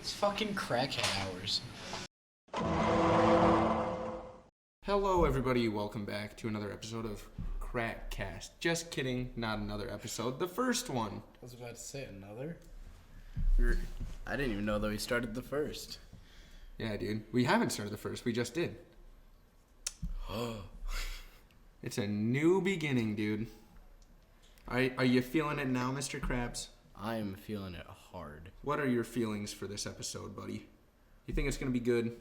It's fucking crackhead hours. Hello, everybody. Welcome back to another episode of Crackcast. Just kidding, not another episode. The first one. I was about to say another. I didn't even know that we started the first. Yeah, dude. We haven't started the first. We just did. Oh. It's a new beginning, dude. Are you feeling it now, Mr. Krabs? I am feeling it hard. What are your feelings for this episode, buddy? You think it's going to be good?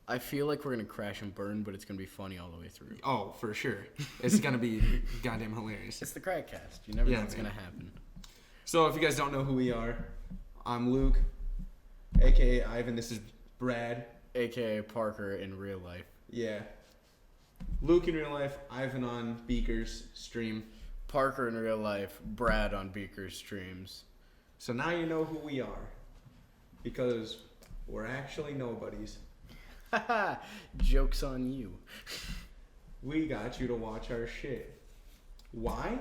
I feel like we're going to crash and burn, but it's going to be funny all the way through. Oh, for sure. It's going to be goddamn hilarious. It's the Crackcast. You never know what's going to happen. So if you guys don't know who we are, I'm Luke, a.k.a. Ivan. This is Brad. A.k.a. Parker in real life. Yeah. Luke in real life, Ivan on Beaker's stream. Parker in real life, Brad on Beaker's streams. So now you know who we are. Because we're actually nobodies. Haha, joke's on you. We got you to watch our shit. Why?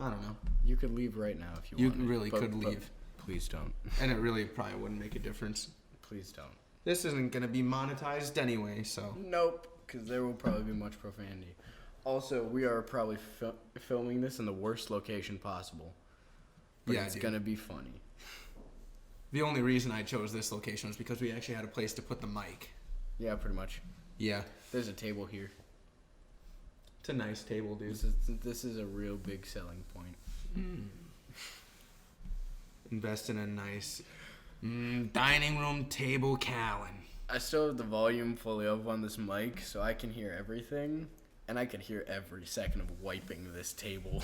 I don't know. You could leave right now if you You wanted. really could leave. Please don't. And it really probably wouldn't make a difference. Please don't. This isn't going to be monetized anyway, so. Nope, because there will probably be much profanity. Also, we are probably filming this in the worst location possible. But Yeah, it's dude. going to be funny. The only reason I chose this location was because we actually had a place to put the mic. Yeah, pretty much. Yeah. There's a table here. It's a nice table, dude. This is a real big selling point. Invest in a nice dining room table, Callan. I still have the volume fully up on this mic, so I can hear everything, and I can hear every second of wiping this table.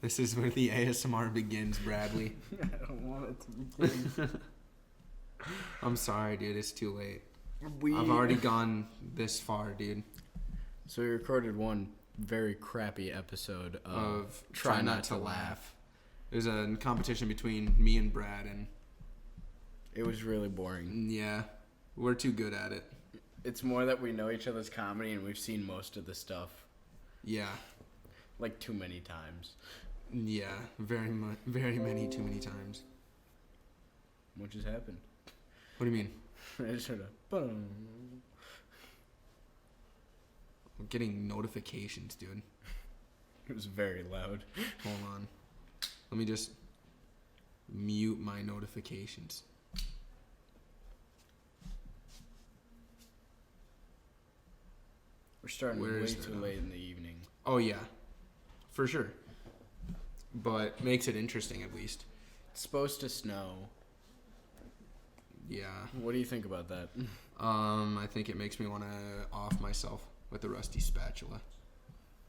This is where the ASMR begins, Bradley. I don't want it to begin. I'm sorry, dude. It's too late. I've I've already gone this far, dude. So we recorded one very crappy episode Of Try Not to Laugh. It was a competition between me and Brad, and It was really boring. yeah, we're too good at it. It's more that we know each other's comedy and we've seen most of the stuff Yeah, like too many times. yeah, very many, too many times. What just happened? What do you mean? I just heard a boom. I'm getting notifications, dude. It was very loud. Hold on. Let me just mute my notifications. We're starting Where way is too that? late in the evening. Oh, yeah. For sure. But makes it interesting, at least. It's supposed to snow. Yeah. What do you think about that? I think it makes me want to off myself with the rusty spatula.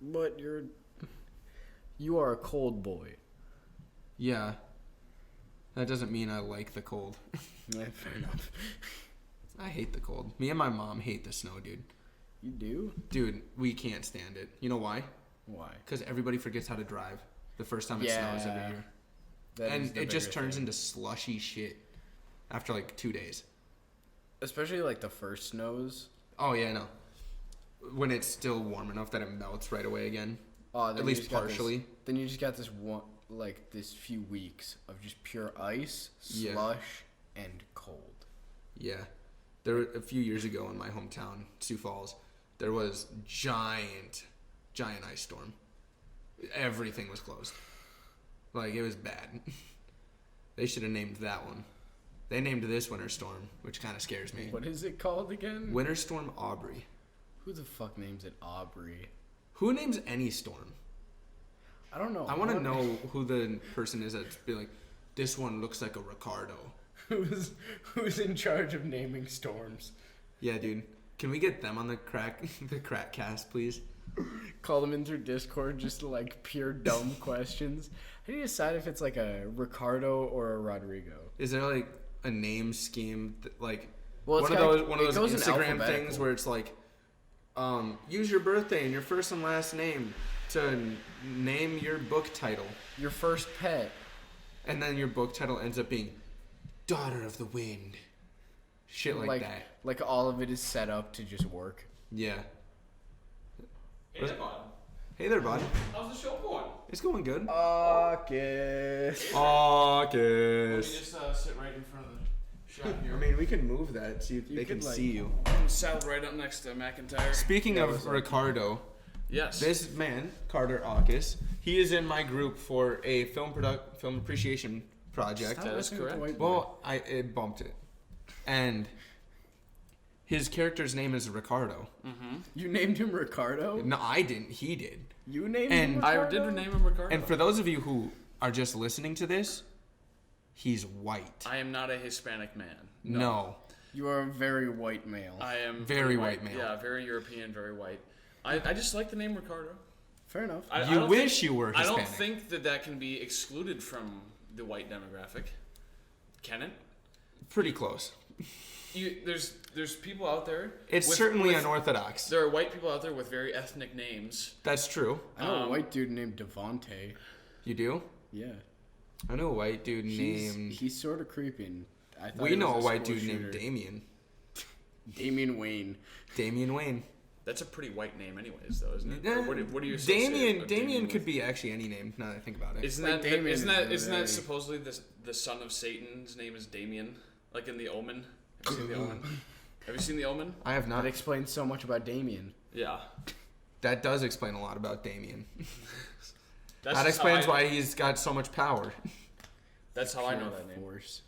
But you are a cold boy. Yeah. That doesn't mean I like the cold. Yeah, fair enough. I hate the cold. Me and my mom hate the snow, dude. You do? Dude, we can't stand it. You know why? Why? Because everybody forgets how to drive the first time it snows every year. That is And the it just bigger turns thing. into slushy shit after like 2 days. Especially like the first snows. Oh, yeah, no. When it's still warm enough that it melts right away again. Oh, At least partially. Then you just got this one, like this few weeks of just pure ice, Yeah. slush, and cold. Yeah. There were a few years ago in my hometown, Sioux Falls, there was giant ice storm. Everything was closed. Like, it was bad. They should have named that one. They named this Winter Storm, which kind of scares me. What is it called again? Winter Storm Aubrey. Who the fuck names it Aubrey? Who names any storm? I don't know. I want to know who the person is that's be like, this one looks like a Ricardo. who's in charge of naming storms. Yeah, dude. Can we get them on the Crackcast, please? Call them in through Discord just to like pure dumb questions. How do you decide if it's like a Ricardo or a Rodrigo? Is there like a name scheme like Well, one of those Instagram things where it's like use your birthday and your first and last name to name your book title, Your first pet. and then your book title ends up being Daughter of the Wind. Shit like that. Like all of it is set up to just work. Yeah. Hey there, bud. Hey there, bud. How's the show going? It's going good. August. August. Let me just sit right in front of the shot I here. mean, we can move that so they can could, like- see you. Saddle right up next to McIntyre. Speaking of Ricardo, Yes. this man, Carter August, he is in my group for a film appreciation project. That is correct. Well, it bumped it. And his character's name is Ricardo. Mm-hmm. You named him Ricardo? No, I didn't. He did. You named And- him I Ricardo? did name him Ricardo. And for those of you who are just listening to this, he's white. I am not a Hispanic man. No. You are a very white male. I am Very white male. Yeah, very European, very white. I just like the name Ricardo. Fair enough. I You don't wish think- you were I Hispanic. don't think that can be excluded from the white demographic. Can it? Pretty close. There's people out there. It's with- certainly with- unorthodox. There are white people out there with very ethnic names. That's true. I know a white dude named Devontae. You do? Yeah. I know a white dude named... He's sort of creepy. And I thought We he know a was white school dude named shooter. Damien. Damian Wayne. Damian Wayne. That's a pretty white name, anyways, though, isn't it? Or what do you associate Damien with? could be actually any name. Now that I think about it. Isn't Like that Damien isn't is that isn't very- that supposedly the son of Satan's name is Damien, like in the Omen? Have you seen the Omen? Have you seen the Omen? I have not. That explains so much about Damien. Yeah. That does explain a lot about Damien. That's That just how explains I- why he's got so much power. That's how I know Pure that name. Force.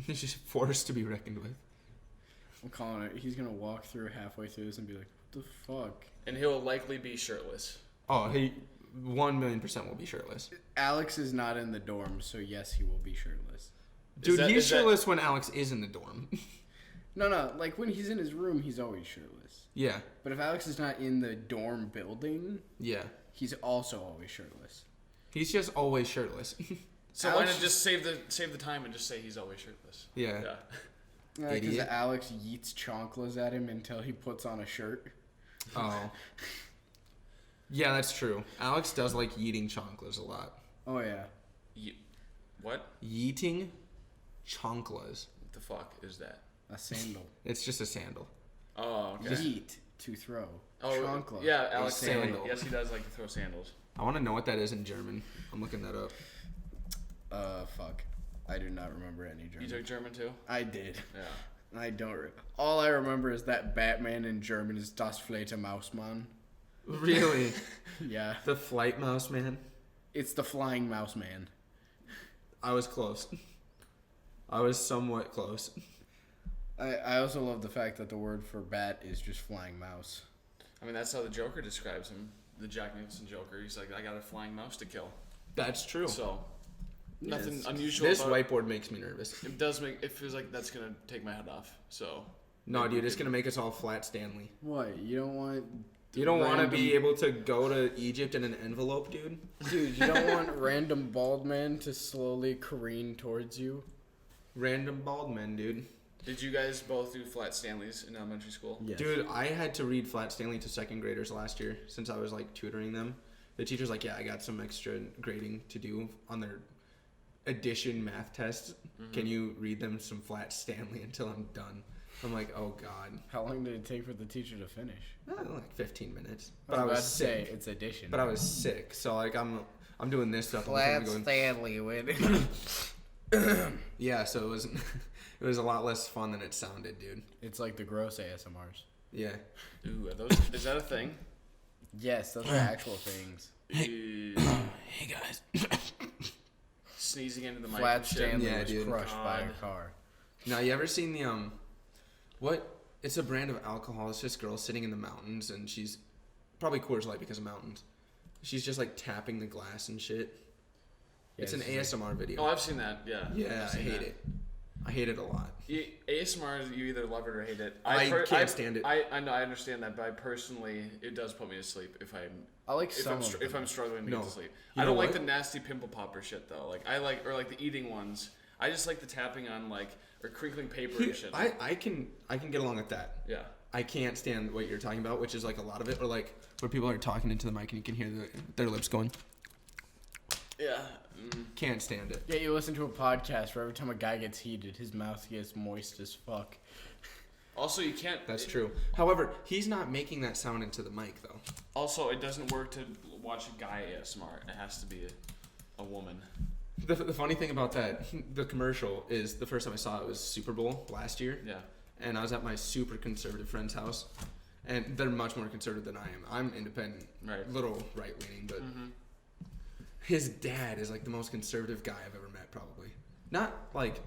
He's just forced to be reckoned with. I'm calling it. He's gonna walk through halfway through this and be like, "What the fuck?" And he'll likely be shirtless. Oh, he 1,000,000% will be shirtless. Alex is not in the dorm, so yes, he will be shirtless. Dude, that- he's is that- shirtless when Alex is in the dorm. No, like when he's in his room, he's always shirtless. Yeah, But if Alex is not in the dorm building, yeah. he's also always shirtless. He's just always shirtless. So why Alex not just save the time and just say he's always shirtless? Yeah. Yeah. Because Idiot. Alex yeets chanclas at him until he puts on a shirt. Oh. Yeah, that's true. Alex does like yeeting chanclas a lot. Oh yeah. What Yeeting chanclas. the fuck is that? A sandal. It's just a sandal. Oh, okay. Yeet, to throw. Oh, Chancla. yeah, Alex. a sandal. Yes, he does like to throw sandals. I want to know what that is in German. I'm looking that up. Fuck. I do not remember any German. You took German too? I did. Yeah. I don't. All I remember is that Batman in German is Das Fledermausmann. Really? Yeah. The flight mouse man? It's the Flying Mouse Man. I was close. I was somewhat close. I also love the fact that the word for bat is just flying mouse. I mean, that's how the Joker describes him. The Jack Nicholson Joker. He's like, I got a flying mouse to kill. That's true. So, nothing Yes. unusual. This about whiteboard makes me nervous. It does make. It feels like that's gonna take my head off. So. No, dude, it's gonna make us all flat Stanley. What? You don't want... You don't want to random- be able to go to Egypt in an envelope, dude? Dude, you don't want random bald men to slowly careen towards you? Random bald men, dude. Did you guys both do flat Stanleys in elementary school? Yes. Dude, I had to read Flat Stanley to second graders last year since I was like tutoring them. The teacher's like, yeah, I got some extra grading to do on their addition math tests. Can you read them some Flat Stanley until I'm done? I'm like, oh god. How long did it take for the teacher to finish? Like 15 minutes. I But I about was to say, sick. it's addition. But I was sick, so like I'm doing this stuff. all the time going, Stanley with yeah, so it was it was a lot less fun than it sounded, dude. It's like the gross ASMRs. Yeah. Ooh, are those? Is that a thing? Yes, those are actual things. Hey guys. Sneezing into the mic. Flat and shit. Stanley Yeah, was dude. crushed by a God. car. Now, you ever seen the what? It's a brand of alcohol. It's this girl sitting in the mountains, and she's probably Coors Light because of mountains. She's just like tapping the glass and shit. Yeah, It's an it's ASMR video. Oh, I've seen that. Yeah. Yeah, I've I seen hate that. it. I hate it a lot. ASMR, you either love it or hate it. I can't stand it. I know, I understand that, but I personally, it does put me to sleep if I like if some I'm of if them. I'm struggling to No. get to sleep. You I don't know like what? the nasty pimple popper shit though. Like I like or like the eating ones. I just like the tapping on like or crinkling paper and shit. I can get along with that. Yeah. I can't stand what you're talking about, which is like a lot of it, or like where people are talking into the mic and you can hear their lips going. Yeah. Can't stand it. Yeah, you listen to a podcast where every time a guy gets heated, his mouth gets moist as fuck. Also, you can't. That's true. However, he's not making that sound into the mic though. Also, it doesn't work to watch a guy ASMR. It has to be a woman. The funny thing about that, the commercial is the first time I saw it was Super Bowl last year. Yeah. And I was at my super conservative friend's house, and they're much more conservative than I am. I'm independent, Right. little right leaning, but his dad is like the most conservative guy I've ever met, probably. Not like,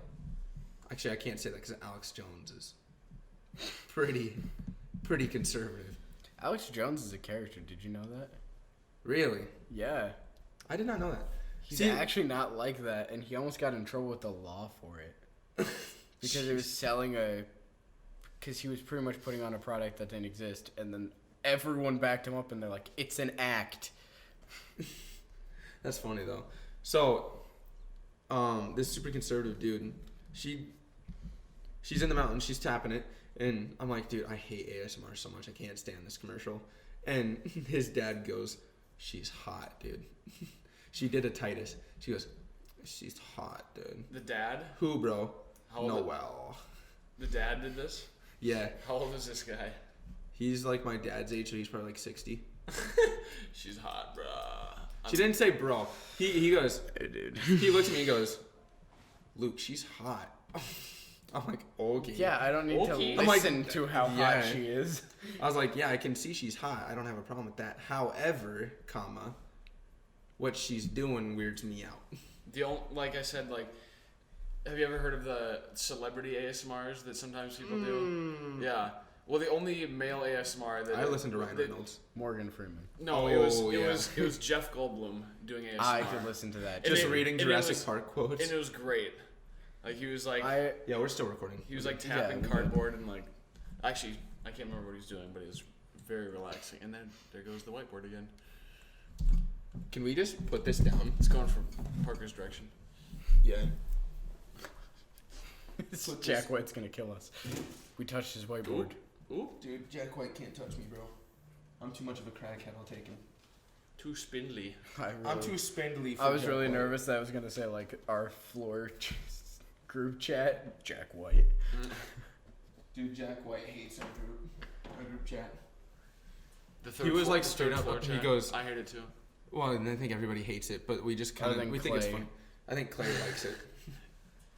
actually, I can't say that because Alex Jones is pretty conservative. Alex Jones is a character. Did you know that? Really? Yeah. I did not know that. He's actually not like that, and he almost got in trouble with the law for it. Because it was selling because he was pretty much putting on a product that didn't exist, and then everyone backed him up, and they're like, it's an act. That's funny, though. So, this super conservative dude, she's in the mountains, she's tapping it, and I'm like, dude, I hate ASMR so much, I can't stand this commercial. And his dad goes, she's hot, dude. She did a Titus. She goes, she's hot, dude. The dad? Who, bro? How old Noel. The dad did this? Yeah. How old is this guy? He's like my dad's age, so he's probably like 60. She's hot, bruh. She didn't say bro. He goes, Hey, dude. he looks at me and goes, Luke, she's hot. I'm like, okay. Yeah, I don't need Okay. to I'm like, listen to how yeah. hot she is. I was like, yeah, I can see she's hot. I don't have a problem with that. However, comma, what she's doing weirds me out. Like I said, like, have you ever heard of the celebrity ASMRs that sometimes people do? Yeah. Well, the only male ASMR that I listened to Ryan Reynolds. Morgan Freeman. No, it was Jeff Goldblum doing ASMR. I could listen to that. Just it- reading and it Jurassic was- Park quotes. And it was great. Like he was like Yeah, we're still recording. he was like Yeah, tapping we did. cardboard and like actually I can't remember what he was doing, but it was very relaxing. And then there goes the whiteboard again. Can we just put this down? It's going from Parker's direction. Yeah. Jack White's gonna kill us. We touched his whiteboard. Ooh, Dude, Jack White can't touch me, bro. I'm too much of a crackhead. I'll take him. too spindly. I'm too spindly for I was Jack really White. nervous that I was gonna say like our floor group chat. Jack White. Dude, Jack White hates our group chat. The third He was floor- like the straight third up, floor he chat. goes- I hate it too. Well, and I think everybody hates it, but we just kind Other of than think it's Clay. fun. I think Clay likes it.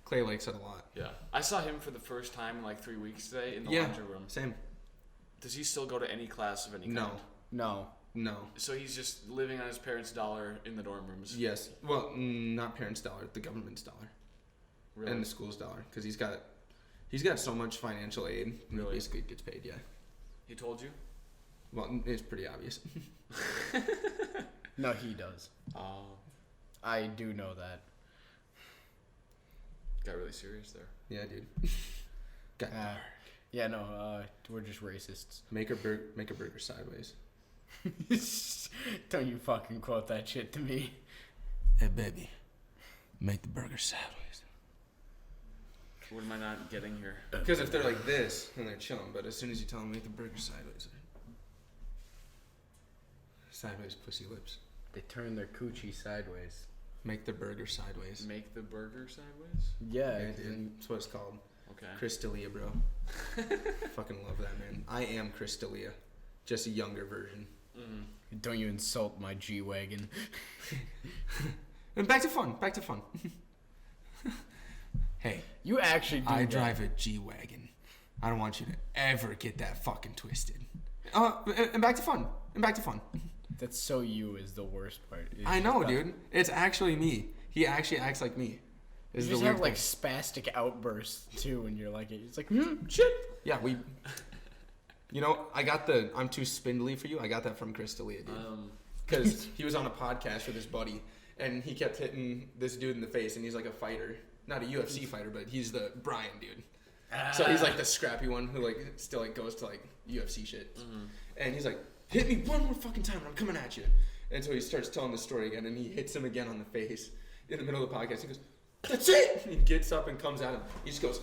Clay likes it a lot. Yeah, I saw him for the first time in like 3 weeks today in the Yeah. laundry room. Same. Does he still go to any class of any No. kind? No. No. So he's just living on his parents' dollar in the dorm rooms. Yes. Well, not parents' dollar, the government's dollar, Really? and the school's dollar, because he's got so much financial aid. He Really? basically gets paid. Yeah. He told you? Well, it's pretty obvious. No, he does. Oh, I do know that. got really serious there. Yeah, dude. Got Yeah, no, we're just racists. make a burger sideways. Don't you fucking quote that shit to me. Hey, baby, make the burger sideways. What am I not getting here? Because if they're like this, then they're chilling. But as soon as you tell them make the burger sideways, sideways pussy lips. They turn their coochie sideways. Make the burger sideways. Make the burger sideways? Yeah, Yeah, dude. That's what it's called. Okay. Chris D'Elia, bro. Fucking love that, man. I am Chris D'Elia. Just a younger version. Mm. don't you insult my G-Wagon. And back to fun. Back to fun. Hey, You actually do I that. drive a G-Wagon. I don't want you to ever get that fucking twisted. And back to fun. And back to fun. That's so you is the worst part. It's I know, just that- dude. It's actually me. He actually acts like me. You Is just the have weird like thing. spastic outbursts too, and you're like, it's like, shit. Yeah, we. You know, I got the "I'm too spindly for you." I got that from Chris D'Elia, dude. Because he was on a podcast with his buddy, and he kept hitting this dude in the face, and he's like a fighter, not a UFC fighter, but he's the Brian dude. So he's like the scrappy one who like still like goes to like UFC shit, and he's like, "Hit me one more fucking time, and I'm coming at you." And so he starts telling the story again, and he hits him again on the face in the middle of the podcast. He goes, "That's it!" And he gets up and comes at him. He just goes,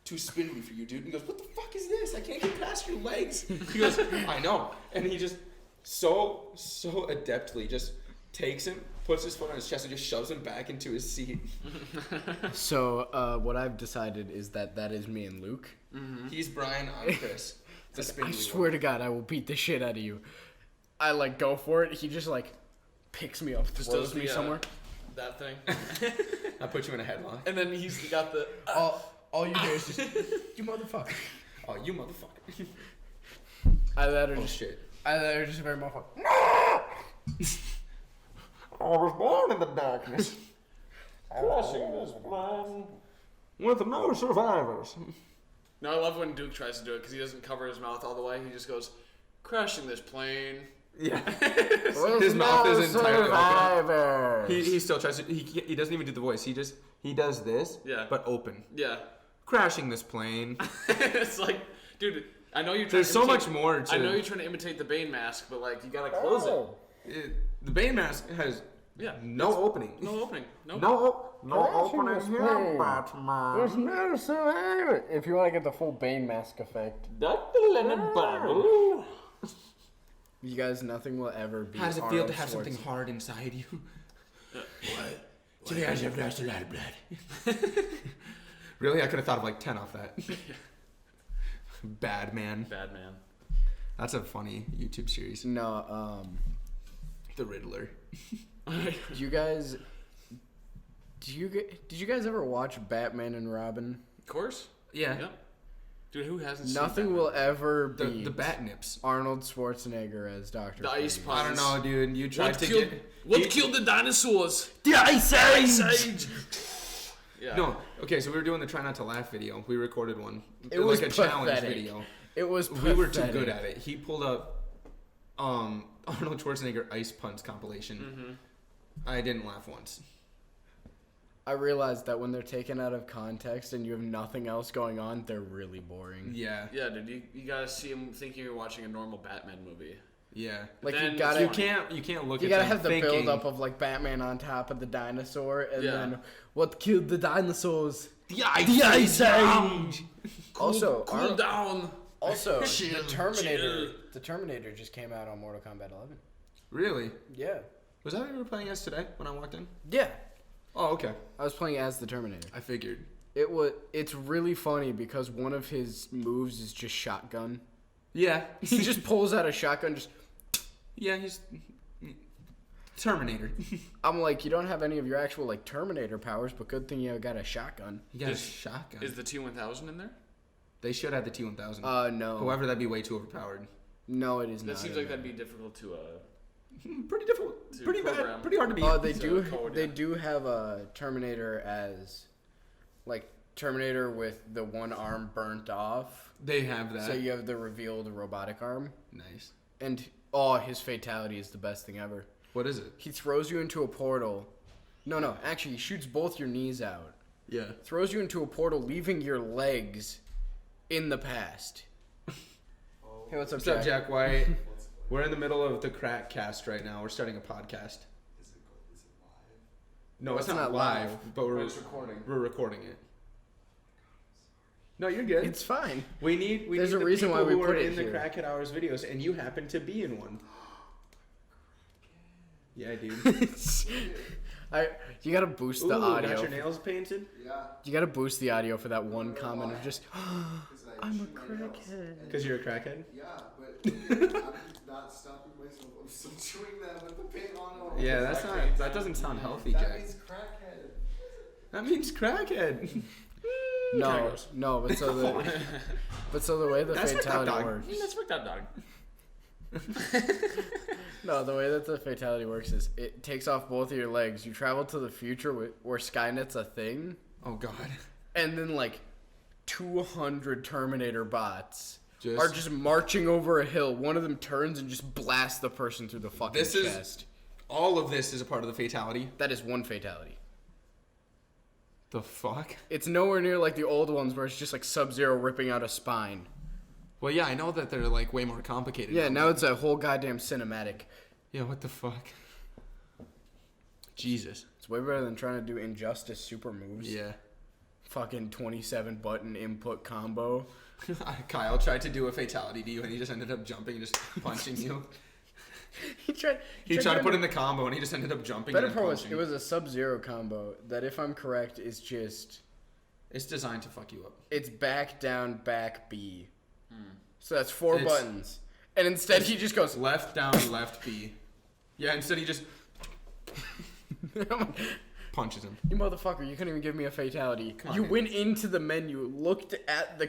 "Too spindly for you, dude." And he goes, "What the fuck is this? I can't get past your legs." He goes, "I know." And he just so adeptly just takes him puts his foot on his chest and just shoves him back into his seat. So what I've decided is that is me and Luke. Mm-hmm. He's Brian, I'm Chris. I swear to God, I will beat the shit out of you. I like go for it. He just like picks me up, Just throws does me the, somewhere. That thing. I put you in a headlock. And then he's got the... All you do is just, you motherfucker. Oh, you motherfucker. Either that or Oh, just shit. Either that or just a very motherfucker. I was born in the darkness. Crushing this plan. With no survivors. No, I love when Duke tries to do it because he doesn't cover his mouth all the way. He just goes, crashing this plane. Yeah. His mouth is entirely open. He still tries to... He doesn't even do the voice. He does this, Yeah. but open. Yeah. Crashing this plane. It's like, dude, I know you're trying There's to so imitate, much more to... I know you're trying to imitate the Bane mask, but like, you gotta close The Bane mask has no opening. No opening. Nope. No opening here, Batman. There's no survivor. If you want to get the full Bane mask effect. Dr. Leonard Bubble. You guys, nothing will ever be. How does it feel Arnold to have something Schwarzenegger. hard inside you? What? So you guys have lost a lot of blood. Really? I could have thought of like 10 off that. Bad Man. Bad man. That's a funny YouTube series. No, The Riddler. did you guys ever watch Batman and Robin? Of course. Yeah. Yep. Dude, who hasn't seen Nothing Batman? will ever The beat bat nips. Arnold Schwarzenegger as Dr. The ice Freeze. punch. I don't know, dude. You tried to get... What killed the dinosaurs? The Ice Age. Yeah. No. Okay, so we were doing the Try Not to Laugh video. We recorded one. It was like a challenge pathetic. video. It was We were too pathetic. good at it. He pulled up Arnold Schwarzenegger ice punch compilation. Mm-hmm. I didn't laugh once. I realized that when they're taken out of context and you have nothing else going on, they're really boring. Yeah. Yeah, dude, you gotta see him thinking you're watching a normal Batman movie. Yeah. Like Then you gotta You can't look you at gotta them have the thinking, build up of like Batman on top of the dinosaur and Yeah. then what killed the dinosaurs? The Ice Age! Also, Cool down. Also, Chill, the Terminator just came out on Mortal Kombat 11. Really? Yeah. Was that what you were playing as today when I walked in? Yeah. Oh, okay. I was playing as the Terminator. I figured. It's really funny because one of his moves is just shotgun. Yeah. He just pulls out a shotgun just Yeah, he's... Terminator. I'm like, you don't have any of your actual like Terminator powers, but good thing you got a shotgun. He got a Is- shotgun. Is the T-1000 in there? They should have the T-1000. No. However, that'd be way too overpowered. No, it is not. That seems like that'd be difficult to Pretty difficult. To Pretty program. bad. Pretty hard to beat. Oh, they So do. code, They yeah. do have a Terminator as, like Terminator with the one arm burnt off. They have that. So you have the revealed robotic arm, Nice. and his fatality is the best thing ever. What is it? He throws you into a portal. No, actually, he shoots both your knees out. Yeah. Throws you into a portal, leaving your legs in the past. Hey, what's up, What's up, Jack? Jack White? We're in the middle of the Crackcast right now. We're starting a podcast. Is it live? No, it's It's not not live, live. but we're recording. We're recording it. No, you're good. It's fine. We need There's the a reason people why we who put are it in the here. Crackhead Hours videos, and you happen to be in one. Yeah, dude. You gotta boost the Ooh, audio. got your nails painted? Yeah. You gotta boost the audio for that one comment of just, 'cause I I'm a shoot my nails. crackhead. Because you're a crackhead? Yeah, but I'm not stopping myself. I'm still doing that with the paint on. Yeah, that doesn't sound healthy, That Jack. means crackhead. That means crackhead. No, but so the way the That's fucked up, fatality dog. works. That's fucked up, dog. No, the way that the fatality works is it takes off both of your legs. You travel to the future where Skynet's a thing, Oh, God. and then like 200 Terminator bots Just- are just marching over a hill. One of them turns and just blasts the person through the fucking This is- chest. All of this is a part of the fatality. That is one fatality. The fuck? It's nowhere near like the old ones where it's just like Sub-Zero ripping out a spine. Well, yeah, I know that they're like way more complicated. Yeah, now it's a whole goddamn cinematic. Yeah, what the fuck? Jesus. It's way better than trying to do Injustice super moves. Yeah. Fucking 27 button input combo. Kyle tried to do a fatality to you, and he just ended up jumping and just punching you. He tried to put in the combo, and he just ended up jumping. Better and part was punching. it was a Sub-Zero combo that, if I'm correct, is just It's designed to fuck you up. it's back down back B. So that's 4 buttons, and instead he just goes Left down, left B. Yeah, instead he just punches him. You motherfucker! You couldn't even give me a fatality. Come on, You dude. went into the menu, looked at the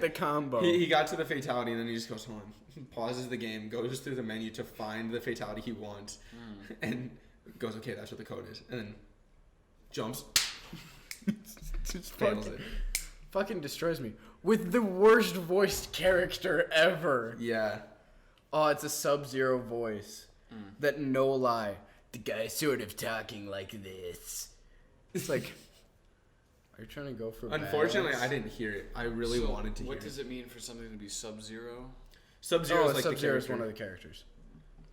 the combo. He got to the fatality, and then he just goes home. Pauses the game, goes through the menu to find the fatality he wants, and goes, okay, that's what the code is. And then jumps, Just fails it. fucking destroys me with the worst voiced character ever. Yeah. Oh, it's a Sub-Zero voice. That, no lie, the guy's sort of talking like this. It's like, are you trying to go for? Unfortunately, badass? I didn't hear it. I really wanted to hear What does it. it mean for something to be Sub-Zero? Sub-Zero is like Sub-Zero the is character. one of the characters.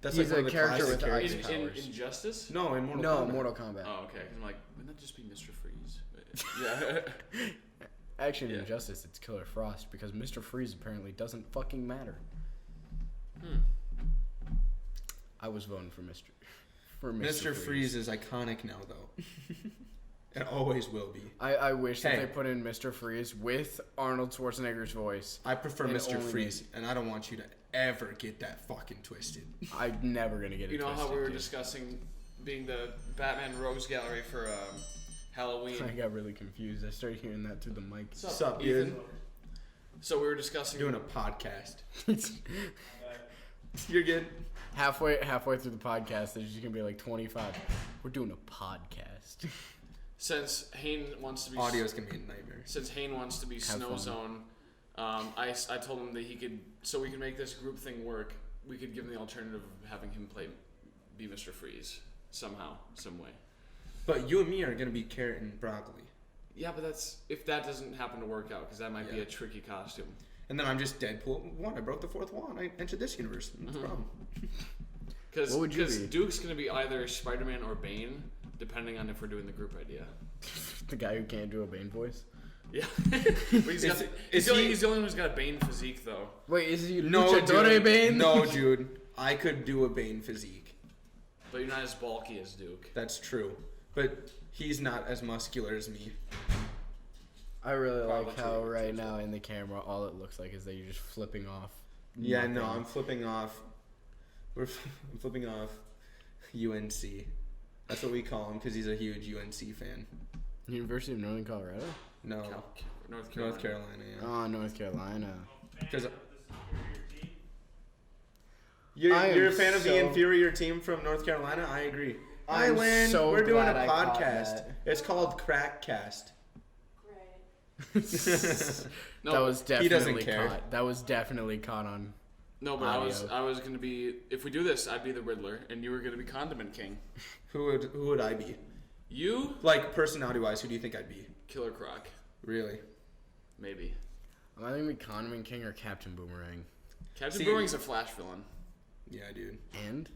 That's He's like a one of the character classic with ice characters. In powers. Injustice? No, in Mortal No, Kombat. Mortal Kombat. Oh, okay. 'Cause I'm like, wouldn't that just be Mr. Freeze? But, yeah. Actually, in Yeah. Injustice, it's Killer Frost because Mr. Freeze apparently doesn't fucking matter. I was voting for Mr. Mr. Freeze is iconic now, though. It always will be. I wish that Hey. they put in Mr. Freeze with Arnold Schwarzenegger's voice. I prefer And Mr. only Freeze, and I don't want you to ever get that fucking twisted. I'm never gonna get it. You know how twisted, we were dude. discussing being the Batman Rogues Gallery for Halloween? I got really confused. I started hearing that through the mic. What's up, dude? So we were discussing Doing a podcast. It's You're good. halfway through the podcast. There's just gonna be like 25. We're doing a podcast. since Hayne wants to be Audio's gonna be a nightmare. Since Hayne wants to be Snow fun. Zone, I told him that he could, so we can make this group thing work. We could give him the alternative of having him be Mr. Freeze somehow, some way. But you and me are gonna be carrot and broccoli. Yeah, but that's if that doesn't happen to work out, because that might be Yeah. a tricky costume. And then I'm just Deadpool. One, I broke the fourth wall, and I entered this universe. What's the problem? Because What would you be? Duke's gonna be either Spider-Man or Bane, depending on if we're doing the group idea. The guy who can't do a Bane voice. Yeah, but he's Is the only he- one who's got a Bane physique though. Wait, is he No, Luchador dude. Bane? No, dude. I could do a Bane physique. But you're not as bulky as Duke. That's true. But he's not as muscular as me. I really Probably like how true, right true. now in the camera, all it looks like is that you're just flipping off. Yeah, no, nothing. I'm flipping off. I'm flipping off UNC. That's what we call him because he's a huge UNC fan. University of Northern Colorado? No, North Carolina. North Carolina. Yeah. Oh, North Carolina. Because I you're am a fan of the so- inferior team from North Carolina. I agree. I'm Island, so we're doing a glad I caught podcast. that. It's called Crackcast. No, That was he doesn't definitely care. caught. That was definitely caught on. no, but audio. I was gonna be, if we do this, I'd be the Riddler, and you were gonna be Condiment King. Who would I be? You, Like personality wise, who do you think I'd be? Killer Croc, Really? maybe. Am I going to be Condiment King or Captain Boomerang? Captain See- Boomerang's a Flash villain. Yeah, dude. And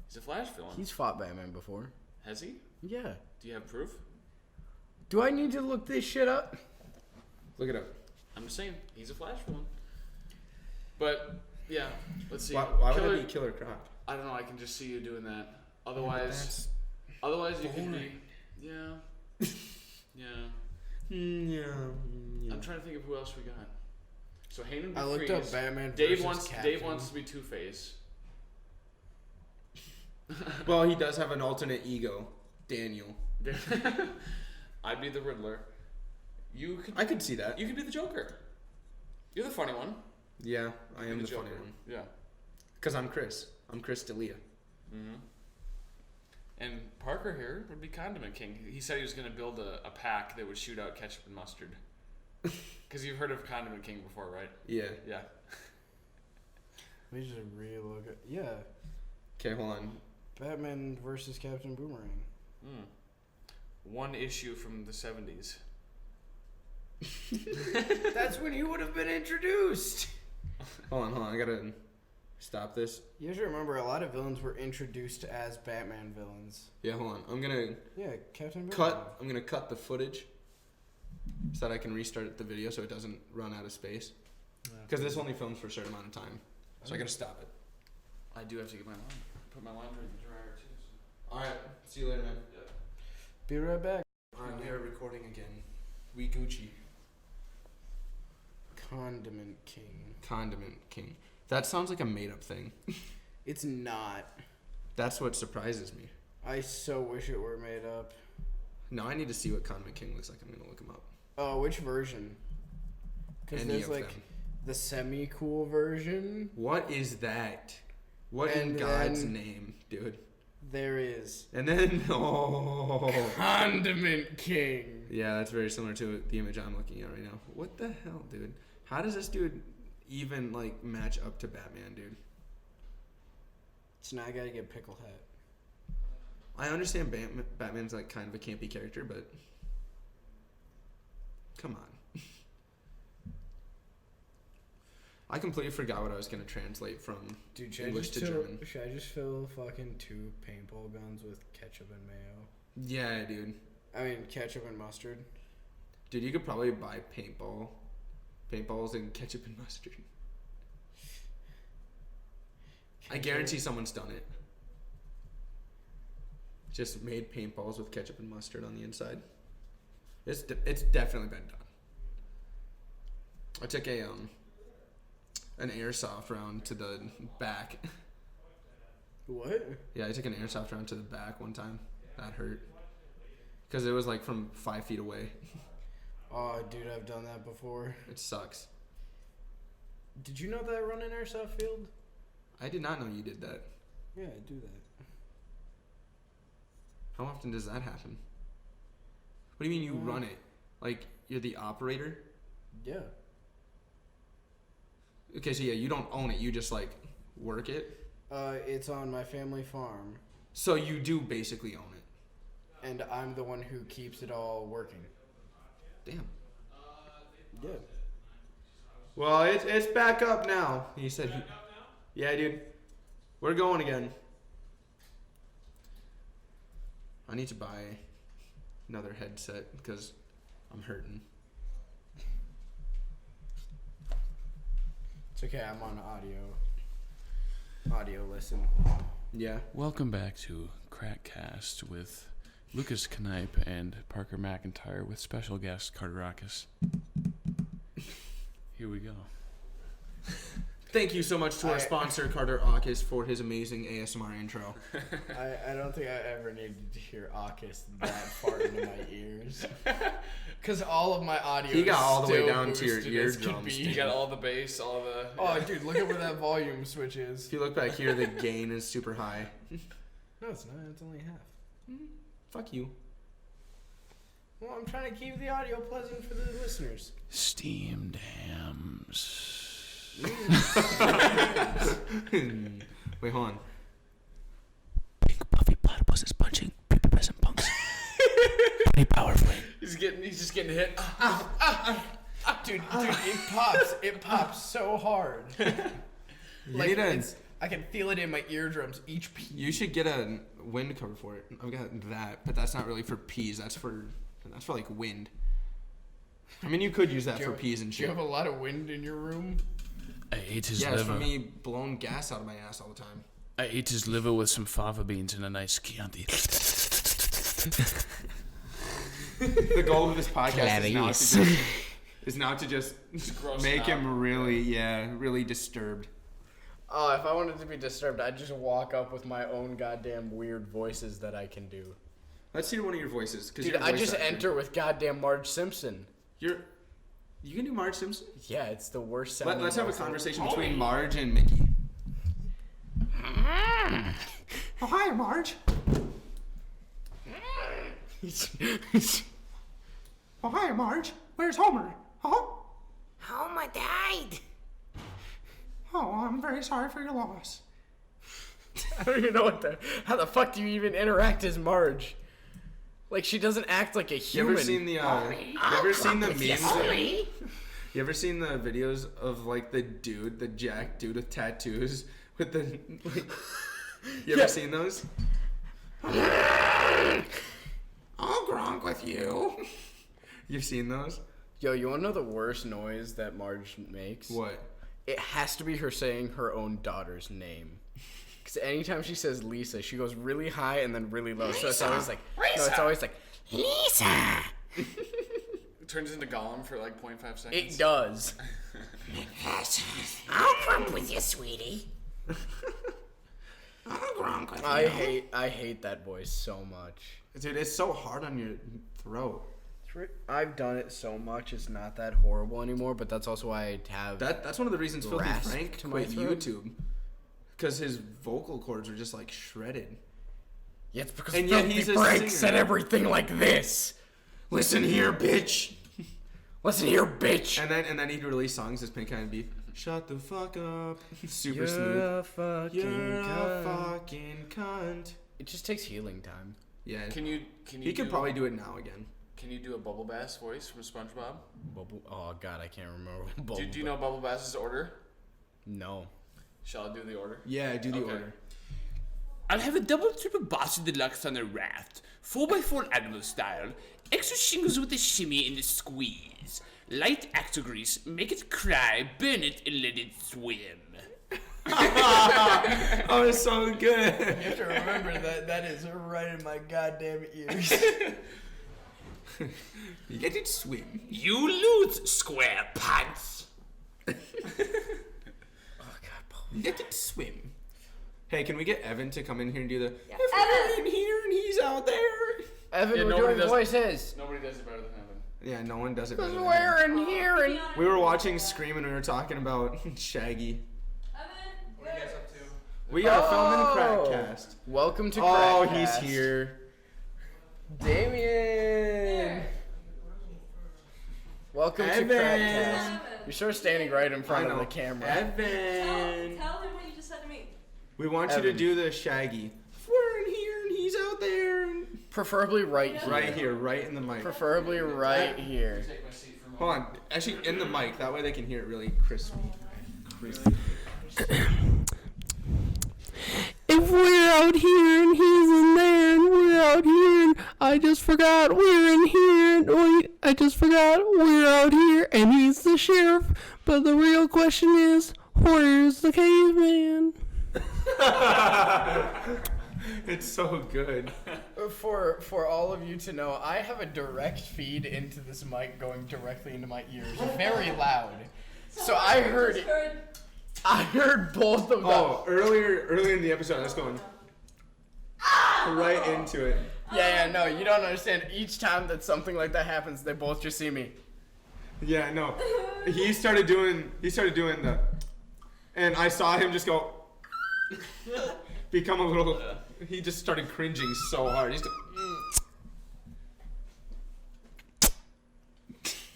He's a Flash villain. he's fought Batman before. Has he? Yeah. Do you have proof? Do I need to look this shit up? Look it up. I'm just saying, he's a Flash villain. But yeah, let's see. Why would Killer, I be Killer Croc? I don't know. I can just see you doing that. Otherwise, you could be. Yeah. Yeah. Yeah. I'm trying to think of who else we got. So Hayden. I looked up Batman Dave versus wants. Captain. Dave wants to be Two-Face. Well, he does have an alternate ego, Daniel. I'd be the Riddler. You could. I could see that. You could be the Joker. You're the funny one. Yeah, I am Be the funny one. Yeah. Because I'm Chris. I'm Chris D'Elia. Mm-hmm. And Parker here would be Condiment King. He said he was going to build a pack that would shoot out ketchup and mustard. Because you've heard of Condiment King before, right? Yeah. Yeah. Let me just re-look at. Yeah. Okay, hold on. Batman versus Captain Boomerang. One issue from the 70s. That's when he would have been introduced. Hold on. I gotta stop this. You have to remember, a lot of villains were introduced as Batman villains. Yeah, hold on. I'm gonna Yeah, Captain Boomerang. I'm gonna cut the footage so that I can restart the video so it doesn't run out of space. Because this only films for a certain amount of time. So I gotta stop it. I do have to get my laundry. Put my laundry in the dryer too. So. All right. See you later, man. Yeah. Be right back. All right, we are recording again. We Gucci. Condiment King. Condiment King. That sounds like a made-up thing. It's not. That's what surprises me. I so wish it were made up. No, I need to see what Condiment King looks like. I'm gonna look him up. Oh, which version? Because Any there's of like them. the semi-cool version. What is that? What in And God's then- name, dude? There is And then, oh. Condiment King. Yeah, that's very similar to the image I'm looking at right now. What the hell, dude? How does this dude even, like, match up to Batman, dude? So now I gotta get Pickle Hat. I understand Batman's, like, kind of a campy character, but come on. I completely forgot what I was going to translate from Dude, should English to German. Should I just fill fucking 2 paintball guns with ketchup and mayo? Yeah, dude. I mean, ketchup and mustard. Dude, you could probably buy paintballs and ketchup and mustard. I guarantee someone's done it. Just made paintballs with ketchup and mustard on the inside. It's definitely been done. I took an airsoft round to the back. What? Yeah, I took an airsoft round to the back one time. That hurt. Because it was like from 5 feet away. Oh, dude, I've done that before. It sucks. Did you know that I run an airsoft field? I did not know you did that. Yeah, I do that. How often does that happen? What do you mean you run it? Like, you're the operator? Yeah. Okay, so yeah, you don't own it. You just, like, work it? It's on my family farm, So you do basically own it. and I'm the one who keeps it all working. Damn. Yeah. Well, it's back up now. He said he... Yeah, dude. We're going again. I need to buy another headset because I'm hurting. It's okay, I'm on audio listen. Yeah. Welcome back to Crackcast with Lucas Knipe and Parker McIntyre with special guest Carterakis. Here we go. Thank you so much to our sponsor, Carter Akis, for his amazing ASMR intro. I don't think I ever needed to hear Akis that far into my ears. Because all of my audio He got all the way still down to your boosted as could eardrums, be. You got all the bass, all the... Oh, dude, look at where that volume switch is. If you look back here, the gain is super high. No, it's not. It's only half. Fuck you. Well, I'm trying to keep the audio pleasant for the listeners. Steamed hams. Wait, hold on. Pink Puffy platypus is punching prepubescent punks. Pretty powerfully. He's just getting hit. Dude, it pops so hard. Like, I can feel it in my eardrums. Each piece. you should get a wind cover for it. I've got that, but that's not really for peas. That's for like wind. I mean, you could use that for peas and Do you shit. have a lot of wind in your room? I ate his Yeah, it's liver. for me blowing gas out of my ass all the time. I ate his liver with some fava beans and a nice Chianti. The goal of this podcast is now to just gross make him him really disturbed. Oh, if I wanted to be disturbed, I'd just walk up with my own goddamn weird voices that I can do. Let's hear one of your voices. Dude, I just enter with goddamn Marge Simpson. You can do Marge Simpson? Yeah, it's the worst sounding. Let's have a voice conversation between Marge and Mickey. Oh, hi, Marge. Oh, hi, Marge. Where's Homer? Oh, Homer died. oh, I'm very sorry for your loss. I don't even know how the fuck do you even interact as Marge? Like, she doesn't act like a You human. ever seen the you ever seen the memes? Homie. You ever seen the videos of like the jack dude with tattoos with the like, you ever seen those? I'll gronk with you. You've seen those? Yo, you wanna know the worst noise that Marge makes? What? It has to be her saying her own daughter's name. Because anytime she says Lisa, she goes really high and then really low. So it's always like, no, it's always like, Lisa! It turns into Gollum for like 0.5 seconds. it does. I'll grump with you, sweetie. I'll grump with you. I hate that voice so much. Dude, it's so hard on your throat. I've done it so much, it's not that horrible anymore, but that's also why I have... That's one of the reasons Filthy Rasp Frank to my quit throat? YouTube. Because his vocal cords were just like shredded. Yeah, it's because And yet Filthy he's a Frank singer. said everything like this. Listen here, bitch. Listen here, bitch. And then he'd release songs as Pink Eye and be, shut the fuck up. Super You're smooth. a fucking You're cunt. a fucking cunt. It just takes healing time. Yeah. Can you He could probably do it now again. Can you do a Bubble Bass voice from SpongeBob? Oh god, I can't remember. Do you know Bubble Bass's order? No. Shall I do the order? Yeah, do the Okay. order. I'll have a double triple Boston Deluxe on a raft, 4x4 animal style, extra shingles with a shimmy and a squeeze, light actor grease, make it cry, burn it and let it swim. Oh, it's so good. You have to remember that is right in my goddamn ears. You get to swim. You lose, square pants. Oh god, You get to swim. Hey, can we get Evan to come in here and do the Yeah. if we're in here and he's out there? Evan, Yeah, we're nobody doing does- voices. Nobody does it better than Evan. Yeah, no one does it better Because than we're Evan. in here and... We were watching Scream and we were talking about Shaggy. What are you guys up to? We are Oh. filming Crackcast. Welcome to Oh, Crackcast. he's here. Damien! Welcome Evan. to Crackcast. You're sort of standing right in front I of know. the camera. Evan. Tell him what you just said to me. We want you to Evan. do the Shaggy. If we're in here and he's out there. And Preferably right here. right here, right in the mic. Preferably right here. Take my seat for a Hold moment. on. Actually, in the mic. That way they can hear it really crispy. Crispy. If we're out here and he's in there and we're out here and I just forgot we're in here and I just forgot we're out here and he's the sheriff. But the real question is, where's the caveman? It's so good. For all of you to know, I have a direct feed into this mic going directly into my ears. Very loud. So I heard both of them. Oh, earlier in the episode, I was going right into it. Yeah, no, you don't understand. Each time that something like that happens, they both just see me. Yeah, no. He started doing the, and I saw him just go, become a little. He just started cringing so hard. He's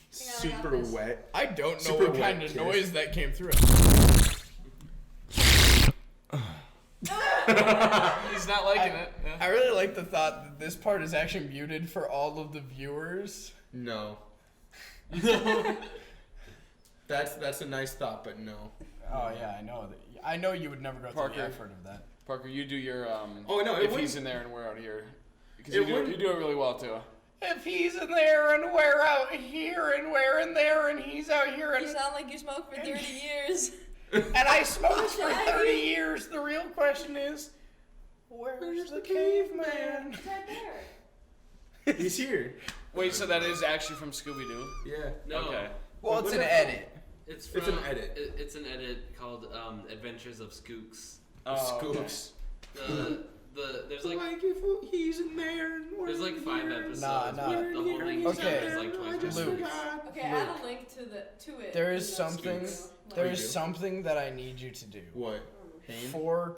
super wet. I don't know Super what kind wet of kiss. noise that came through. He's not liking it. Yeah. I really like the thought that this part is actually muted for all of the viewers. No. That's a nice thought, but no. Oh yeah, I know. I know you would never go through Parker. the effort of that. Parker, you do your Oh, no, it if he's wouldn't- in there and we're out here. Because It you do wouldn't- it really well too. If he's in there and we're out here and we're in there and he's out here You sound like you smoked for 30 years. and I smoked for 30 years, the real question is, where's the caveman? It's right there. He's here. Wait, so that is actually from Scooby Doo? Yeah. No, Okay. Well, it's an edit. it's It's an from- edit. It's an edit called Adventures of Skooks. Oh, okay. Scoops. There's like if he's in there and we're there's like in 5 here. episodes. Nah. But the whole thing Okay. is like I 20 just Luke. forgot. Okay, add a link to it. There is in the something. Scooby-Doo. There We is do. something that I need you to do What? for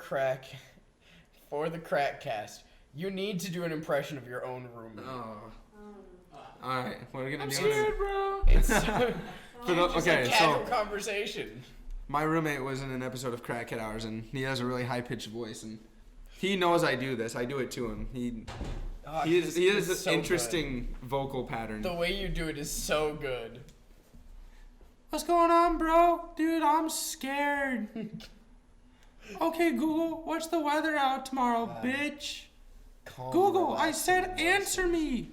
the Crackcast. You need to do an impression of your own roommate. Oh. Alright, what are we gonna I'm do? scared, bro. It's For the, just okay, a casual so conversation. my roommate was in an episode of Crackhead Hours, and he has a really high pitched voice, and he knows I do this. I do it to him. He has it's an so interesting vocal pattern. good. The way you do it is so good. What's going on, bro? Dude, I'm scared. Okay, Google, what's the weather out tomorrow, bitch? Calm, Google, I relaxing said voice. answer me.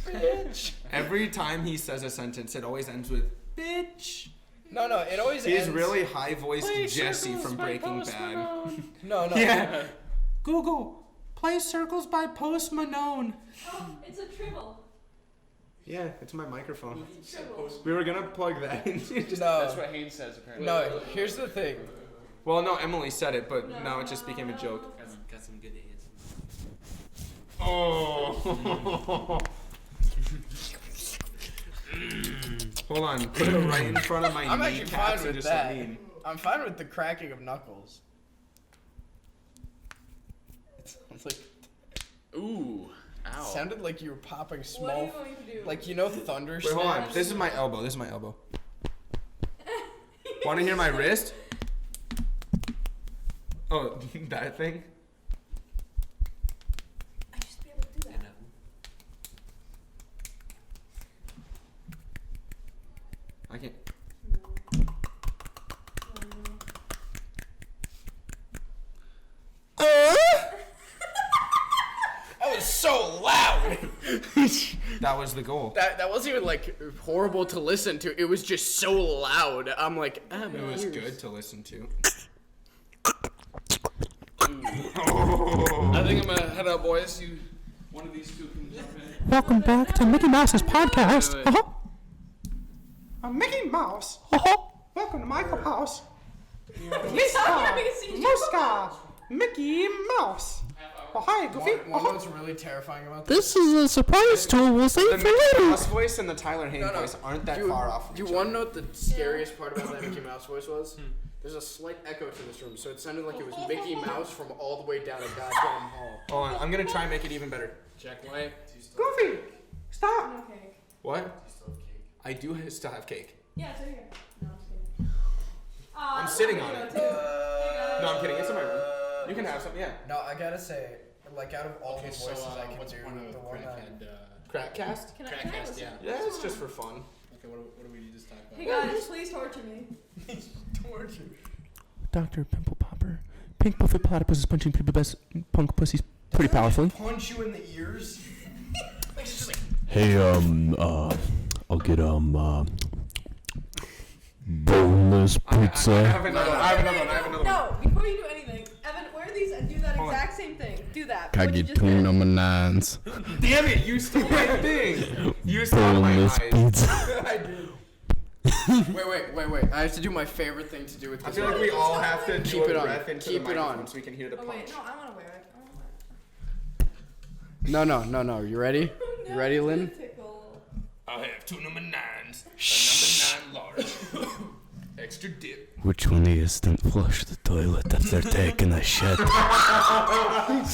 Bitch. Every time he says a sentence, it always ends with bitch. No, it always He's ends. really high-voiced Jesse from Breaking Bad. No. Yeah. Google, play Circles by Post Malone. Oh, it's a triple. Yeah, it's my microphone. It's a triple. We were gonna plug that in. That's what Haynes says apparently. No, here's the thing. Well, no, Emily said it, but now it just became a joke. Got some good hits. Oh. Hold on, put it right in front of my I'm actually kneecaps fine and with just that. let me. I'm fine with the cracking of knuckles. It sounds like Ooh. Ow. it sounded like you were popping What are small, you going to do? like thunder. Wait, hold on. snaps. This is my elbow. Want to hear my wrist? Oh, that thing? I used to be able to do that. I can't. That was so loud. That was the goal. That wasn't even like horrible to listen to. It was just so loud. I'm like, It was good to listen to. I think I'm gonna head out, boys. One of these two can jump in. Welcome back to Mickey Mouse's podcast. Wait, wait. I'm Mickey Mouse. Welcome to Michael House. Muska. Mickey Mouse. Oh, hi, Goofy. One what's really terrifying about this. This is a surprise tool we'll save The for Mickey later. Mouse voice and the Tyler Haynes voice aren't that far off from Do each you want other. to know what the scariest part about that Mickey Mouse voice was? There's a slight echo to this room, so it sounded like it was Mickey Mouse from all the way down a goddamn hall. Hold on, I'm gonna try and make it even better. Jack White. Goofy, stop. No cake. What? I do still have cake. Yeah, it's right here. No, I'm just kidding. I'm sitting on it. No, No, I'm kidding. It's in my room. You can have some. Yeah. No, I gotta say, like out of all the voices I can what's do, one of the one that... Crackcast? Can I Crackcast, listen? yeah. Yeah, it's just for fun. Okay, what do we just talk about? Hey guys, please torture me. Dr. Pimple Popper. Pink Puffy Platypus is punching Prepubescent punk pussies pretty powerfully. Punch you in the ears? Like, it's just like... Hey, I'll get, boneless I have another one. No, before you do anything, Evan, wear these and do that Hold on. exact same thing. Do that. Can I what you get just tune did. number 9s? Damn it, you stole my thing. You stole my Boneless eyes. pizza. I did. Wait. I have to do my favorite thing to do with I this. feel like we all have to Keep do it a on. breath into Keep the it on. microphone so we can hear the Oh punch. wait, no, I want to wear it. No. You ready? You ready, Lynn? Tickle. I'll have 2 number 9s. A number 9 large. Extra dip. Which one of you didn't flush the toilet after taking a shit? No,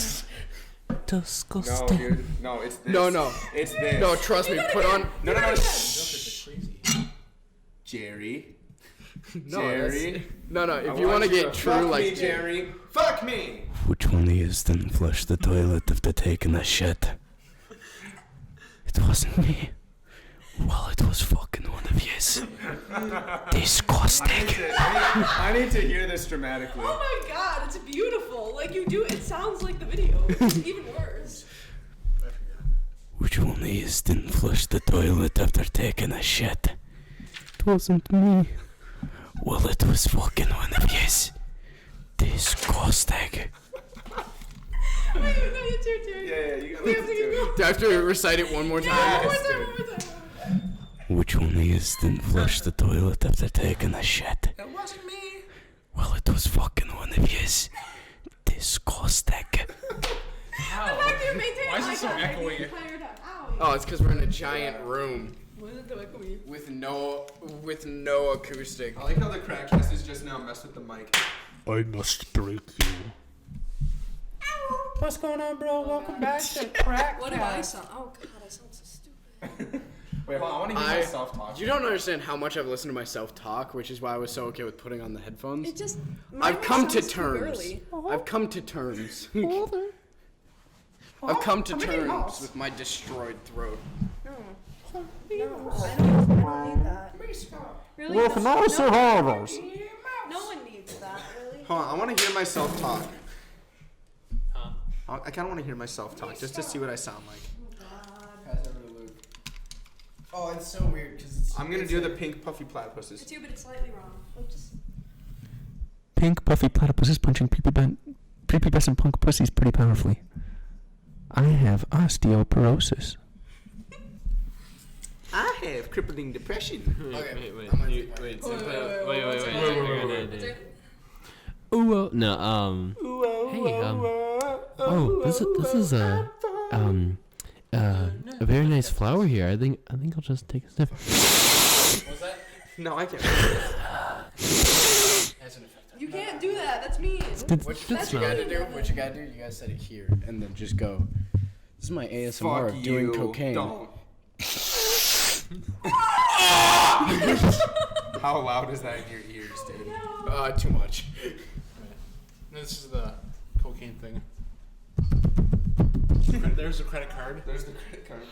Disgusting. dude. No, it's this. No. It's this. No, trust me. Put on. No. Jerry. No, Jerry. No. I If you want to get true, fuck me, like Jerry. Fuck me. Which one of you didn't flush the toilet after taking a shit? It wasn't me. Well, it was fucking one of yous. Disgusting. I need to hear this dramatically. Oh my god, it's beautiful. Like you do, it sounds like the video. It's even worse. Which one of you didn't flush the toilet after taking a shit? It wasn't me. Well, it was fucking one of yous. Disgusting. Wait, no, it's your turn. Yeah, you gotta We have to listen to it. do I have to recite it one more time? Yeah, one Yes, more time, dude. one more time. Which one of you didn't flush the toilet after taking a shit? It wasn't me. Well, it was fucking one of yous. Disgusting. Why is it so echoey? Oh, it's because we're in a giant room Why is it so echoey? with no acoustic. I like how the Crackcast is just now messed with the mic. I must break you. What's going on, bro? Welcome back to What do I sound? Oh god, I sound so stupid. Wait, hold on. I want to hear myself talk. You don't understand how much I've listened to myself talk, which is why I was so okay with putting on the headphones. It just. I've come to terms. I've come to terms. I've come to terms with my destroyed throat. No, I don't need that. Really? No one needs that, really. Hold on. I want to hear myself talk. I kind of want to hear myself talk just to see what I sound like. Oh, it's so weird because it's. I'm gonna do the pink puffy platypuses. It's you, but it's slightly wrong. Like just. Pink puffy platypus is punching prepubescent punk pussies pretty powerfully. I have osteoporosis. I have crippling depression. Okay. Wait. I'm gonna You, take wait. mine. Wait. Ooh, no, this is a very nice flower here. I think I'll just take a sniff. Was that? No, I can't. Has an effect. You can't do that. That's mean. What That's you gotta mean. do? What you gotta do? You gotta set it here and then just go. This is my ASMR Fuck doing you. cocaine. Don't. How loud is that in your ears, dude? Too much. This is the cocaine thing. There's the credit card. There's the credit card.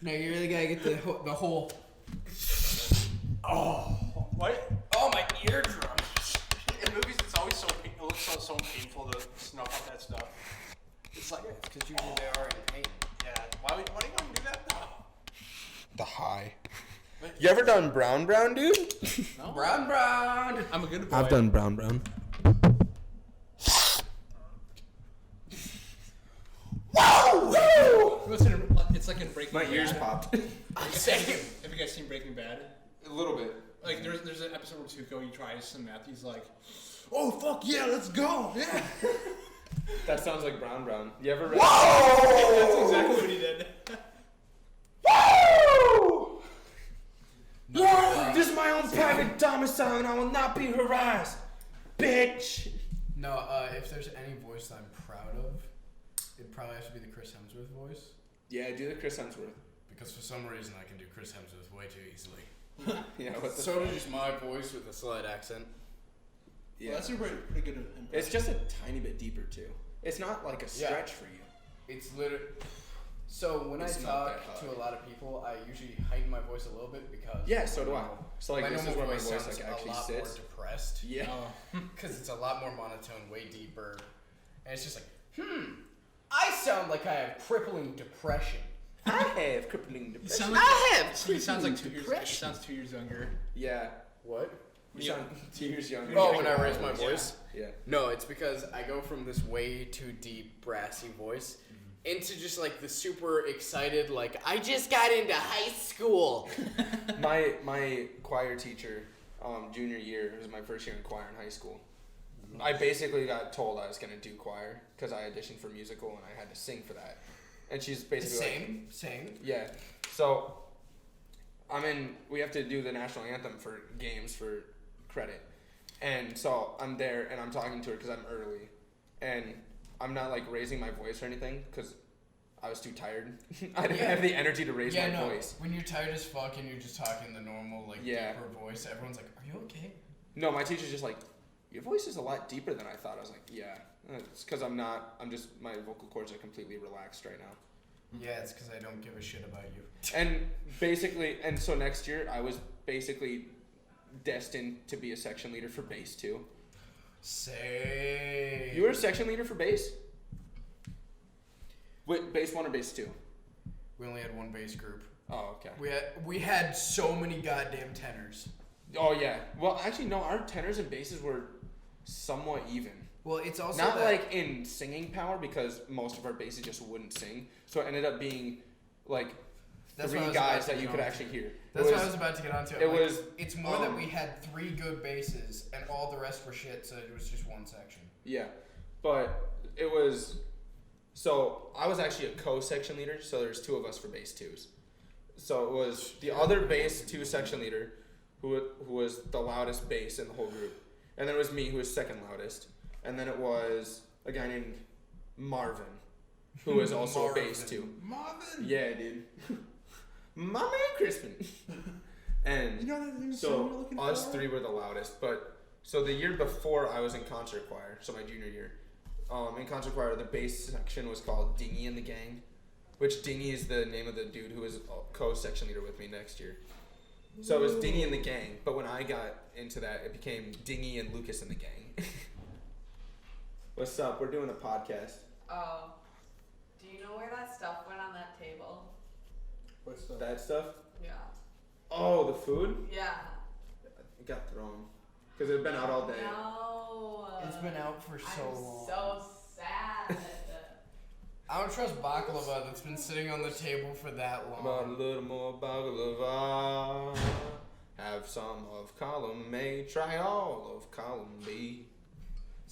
No, you really gotta get the whole. Oh, what? Oh, my eardrum. In movies, it's always so it looks so painful to snuff out that stuff. It's like, Because usually they are in pain. yeah. Why do you want to do that? The high. You ever done brown, dude? No. Brown. I'm a good boy. I've done brown. Listen, it's like in Breaking My Bad. ears popped. Same. Have you guys seen Breaking Bad? A little bit. Like, there's an episode where Tuco, he tries some meth. He's like, oh, fuck yeah, let's go. Yeah. That sounds like brown. You ever read? That's exactly what he did. This is my own private domicile and I will not be harassed, bitch. No, if there's any voice that I'm proud of, it probably has to be the Chris Hemsworth voice. Yeah, do the Chris Hemsworth. Because for some reason I can do Chris Hemsworth way too easily. Yeah, what the So does my voice with a slight accent. Yeah. Well, that's a pretty good impression. It's just a tiny bit deeper too. It's not like a stretch for you. It's literally. So when It's I not talk that to a lot of people, I usually heighten my voice a little bit because. Yeah, so do I. So like my this is normal where my voice voice sounds like a actually lot sits. more depressed. Yeah. Because it's a lot more monotone, way deeper, and it's just like, I sound like I have crippling depression. I have crippling depression. Sound like, he sounds like 2 years. He sounds 2 years younger. Yeah. What? You sound 2 years younger. Oh, when I raise my voice? Yeah. No, it's because I go from this way too deep, brassy voice into just like the super excited, like, I just got into high school. My choir teacher, junior year, it was my first year in choir in high school. I basically got told I was gonna do choir because I auditioned for musical and I had to sing for that. And she's basically Same. yeah. So we have to do the national anthem for games for credit. And so I'm there and I'm talking to her because I'm early. And I'm not like raising my voice or anything because I was too tired. I didn't have the energy to raise my voice. When you're tired as fuck and you're just talking the normal, like, deeper voice, everyone's like, are you okay? No, my teacher's just like, your voice is a lot deeper than I thought. I was like, yeah. It's because I'm just, my vocal cords are completely relaxed right now. Yeah, it's because I don't give a shit about you. And so next year, I was basically destined to be a section leader for bass too. Say. You were a section leader for bass? Wait, bass 1 or bass 2? We only had one bass group. Oh, okay. We had so many goddamn tenors. Oh, yeah. Well, actually, no, our tenors and basses were somewhat even. Well, it's also not like in singing power because most of our basses just wouldn't sing. So it ended up being like three guys that you could actually hear. That's what I was about to get onto. It's more that we we had 3 good basses and all the rest were shit, so it was just one section. Yeah, but it was. So I was actually a co-section leader. So there's 2 of us for bass 2s. So it was the other bass 2 section leader, who was the loudest bass in the whole group, and then it was me who was second loudest. And then it was a guy named Marvin, who was also a bass too. Marvin? Yeah, dude. My man Crispin. And You know that so us 3 were the loudest. But so the year before I was in concert choir, so my junior year, in concert choir, the bass section was called Dingy and the Gang, which Dingy is the name of the dude who was co-section leader with me next year. So it was Dingy and the Gang. But when I got into that, it became Dingy and Lucas and the Gang. What's up? We're doing a podcast. Do you What's up? Bad stuff? Yeah. Oh, the food? Yeah. It got thrown. Because it had been out all day. No. It's been out for so I'm long. so sad. I don't trust baklava that's been sitting on the table for that long. About a little more baklava. Have some of column A. Try all of column B.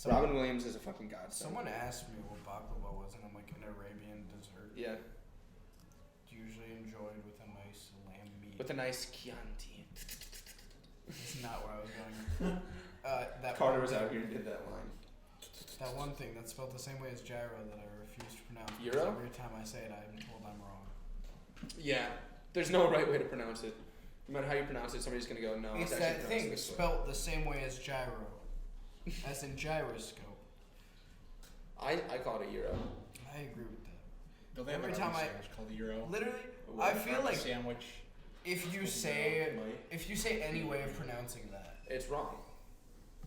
Robin Williams is a fucking god. Someone asked me what baklava was, and I'm like, an Arabian dessert. Yeah. Usually enjoyed with a nice lamb meat. With a nice Chianti. That's not where I was going. That Carter one was thing- out here and did that line. That one thing that's spelled the same way as gyro that I refuse to pronounce. because Gyro? Every time I say it, I'm told I'm wrong. Yeah. There's no right way to pronounce it. No matter how you pronounce it, somebody's gonna go, no, It's actually that pronounced thing this way. spelt the same way as gyro, as in gyroscope. I call it a Euro. I agree with that. Don't they have Every an time Arby's I- sandwich called the Euro? Literally, I feel Arby's like sandwich. if you say any way of pronouncing that, It's wrong.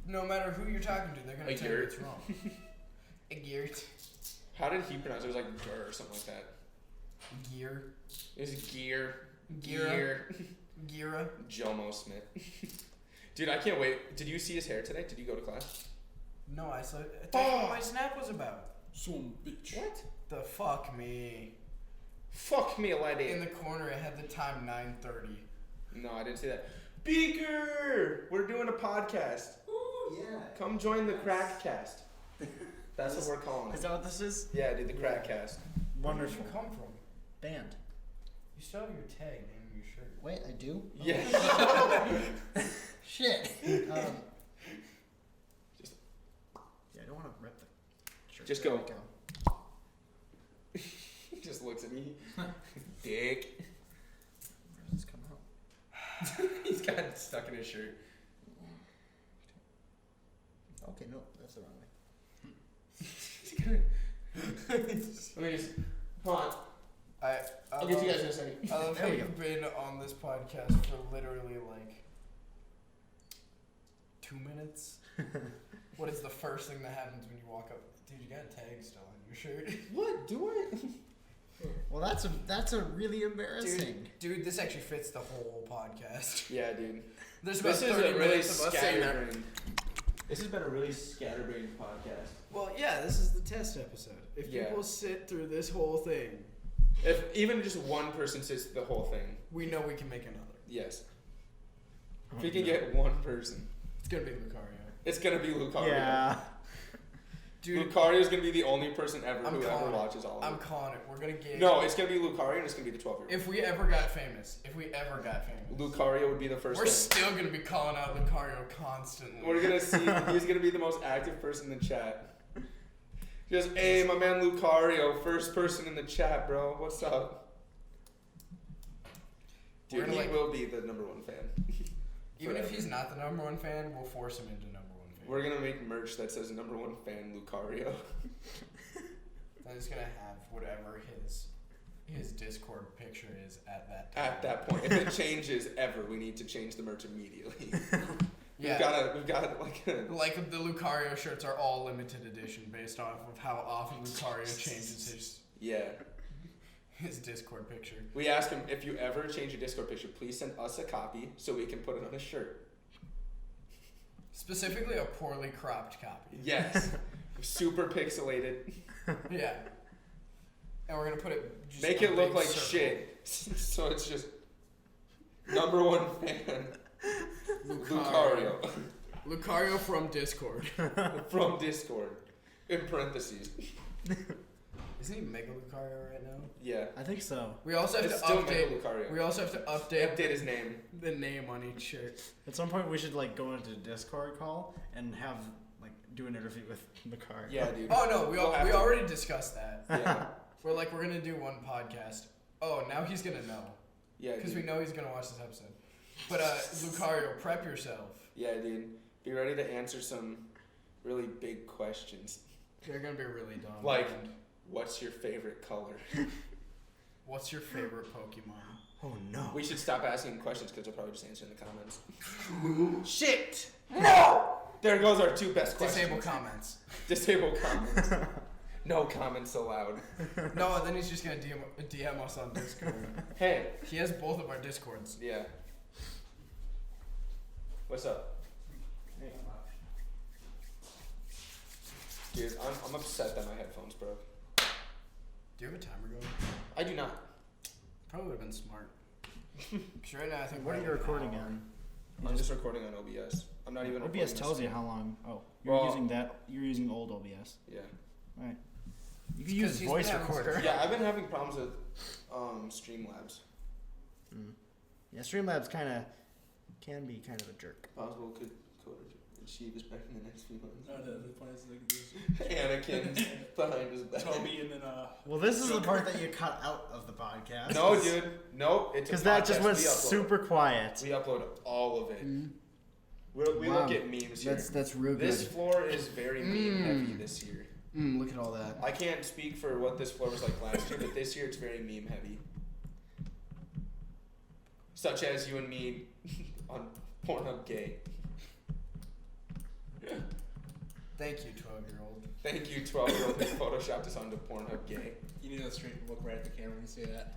no matter who you're talking to, they're gonna A tell you yurt. it's wrong. A yurt. How did he pronounce it? It was like Gur or something like that. Gear. It was Gear. Gira. Gira. Jomo Smith. Dude, I can't wait. Did you see his hair today? Did you go to class? No, I saw. That's what my snap was about. Some bitch. What? The fuck me. Fuck me, lady. In the corner, it had the time 9:30. No, I didn't see that. Beaker! We're doing a podcast. Ooh, yeah. Come join the Crackcast. That's what we're calling Is it. that what this is? Yeah, dude, the Crackcast. Where did Wonderful. you come from? Band. You still have your tag name on your shirt. Wait, I do? Yeah. Shit. Just- Yeah, I don't want to rip the shirt. Just There go. we He just looks at me. Dick. Where does this come out? He's got it stuck in his shirt. Okay, no, that's the wrong way. Let me just. Hold on. I'll get to you guys in a second. I love how There we you've been on this podcast for literally like 2 minutes. What is the first thing that happens when you walk up? Dude, you got a tag still on your shirt. What? Do I? Well, that's a really embarrassing. Dude, this actually fits the whole podcast. Yeah, dude. There's about This is 30 a really minutes of us saying that. scatterbrained. This has been a really scatterbrained podcast. Well, yeah, this is the test episode. If Yeah. people sit through this whole thing, If even just one person sits through the whole thing, we know we can make another. yes. If we can get one person, It's gonna be Lucario. it's gonna be Lucario. Yeah. Dude, Lucario's gonna be the only person ever I'm who ever calling it. watches all of I'm it. calling it. We're gonna get. No, it's gonna be Lucario and it's gonna be the 12-year-old. If we ever got famous, Lucario would be the first we're one. still gonna be calling out Lucario constantly. We're gonna see. He's gonna be the most active person in the chat. Just, hey, my man Lucario, first person in the chat, bro. What's up? Dude, We're he like- will be the number one fan. Even if Forever. he's not the number one fan, we'll force him into number one fan. We're gonna make merch that says number one fan Lucario. I'm just gonna have whatever his Discord picture is at that time. At that point, if it changes ever, we need to change the merch immediately. Yeah. We've got like a, Like the Lucario shirts are all limited edition based off of how often Lucario changes yeah. his Discord picture. We ask him, if you ever change your Discord picture, please send us a copy so we can put it on a shirt. Specifically a poorly cropped copy. Yes. Super pixelated. Yeah. And we're gonna put it just Make a it look big like circle. shit. So it's just number one fan Lucario. Lucario from Discord. From Discord. In parentheses. Isn't he Mega Lucario right now? Yeah. I think so. We also have It's to still update. Mega Lucario. We also have to They update update his name. the name on each shirt. At some point, we should like go into a Discord call and have like do an interview with the car. Yeah, dude. Oh no, we We'll have to. already discussed that. Yeah. We're gonna do one podcast. Oh, now he's gonna know Yeah, because we dude. know he's gonna watch this episode. But Lucario, prep yourself. Yeah, dude. Be ready to answer some really big questions. They're gonna be really dumb. Like- And What's your favorite color? what's your favorite Pokemon? Oh no. We should stop asking questions because they'll probably just answer in the comments. Shit! No! There goes our two best questions. Disable comments. Disable comments. No comments allowed. No, then he's just gonna DM us on Discord. Hey. He has both of our Discords. Yeah. What's up? Hey. Dude, I'm upset that my headphones broke. Do you have a timer going? I do not. Probably would have been smart. Because right now I think What are you recording on? I'm just recording on OBS. I'm not even. OBS tells you how long. Oh, you're Well, using that. You're using old OBS. Yeah. Right. You can use he's voice been- recorder. Yeah, I've been having problems with Streamlabs. Yeah, Streamlabs can be kind of a jerk. Possible could achieve us back in the next few months. No, the funniest thing is Anakin's behind his back. Toby and then Well, this is the part that you cut out of the podcast. No, dude. Nope. It's Because a that just podcast. went We upload. super quiet. We upload all of it. Mm. We Wow. look at memes here. That's real good. This floor is very meme heavy this year. Look at all that. I can't speak for what this floor was like last year, but this year it's very meme heavy. Such as you and me on Pornhub Gay. Thank you, 12-year-old. Thank you, 12-year-old who photoshopped us onto Pornhub Gay. you need to straight look right at the camera and say that.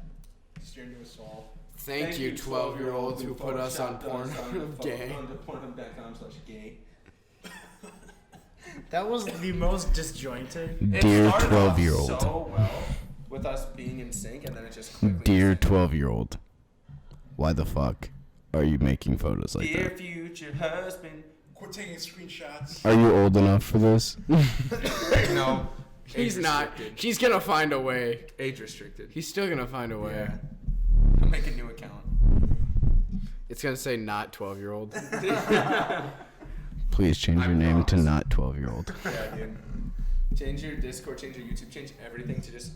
Stare into his soul. Thank you, 12-year-olds who put us on Pornhub Gay. Onto Pornhub.com/gay. That was the most disjointed. It Dear started off 12-year-old. so well with us being in sync, and then it just quickly. Dear 12-year-old, why the fuck are you making photos like Dear that? future husband. Quit taking screenshots. Are you old enough for this? No. He's Age not. restricted. She's gonna find a way. Age restricted. He's still gonna find a way. Yeah. I'll make a new account. It's gonna say not 12-year-old. Please change your I name to promise. not 12-year-old. Yeah, dude. Change your Discord, change your YouTube, change everything to just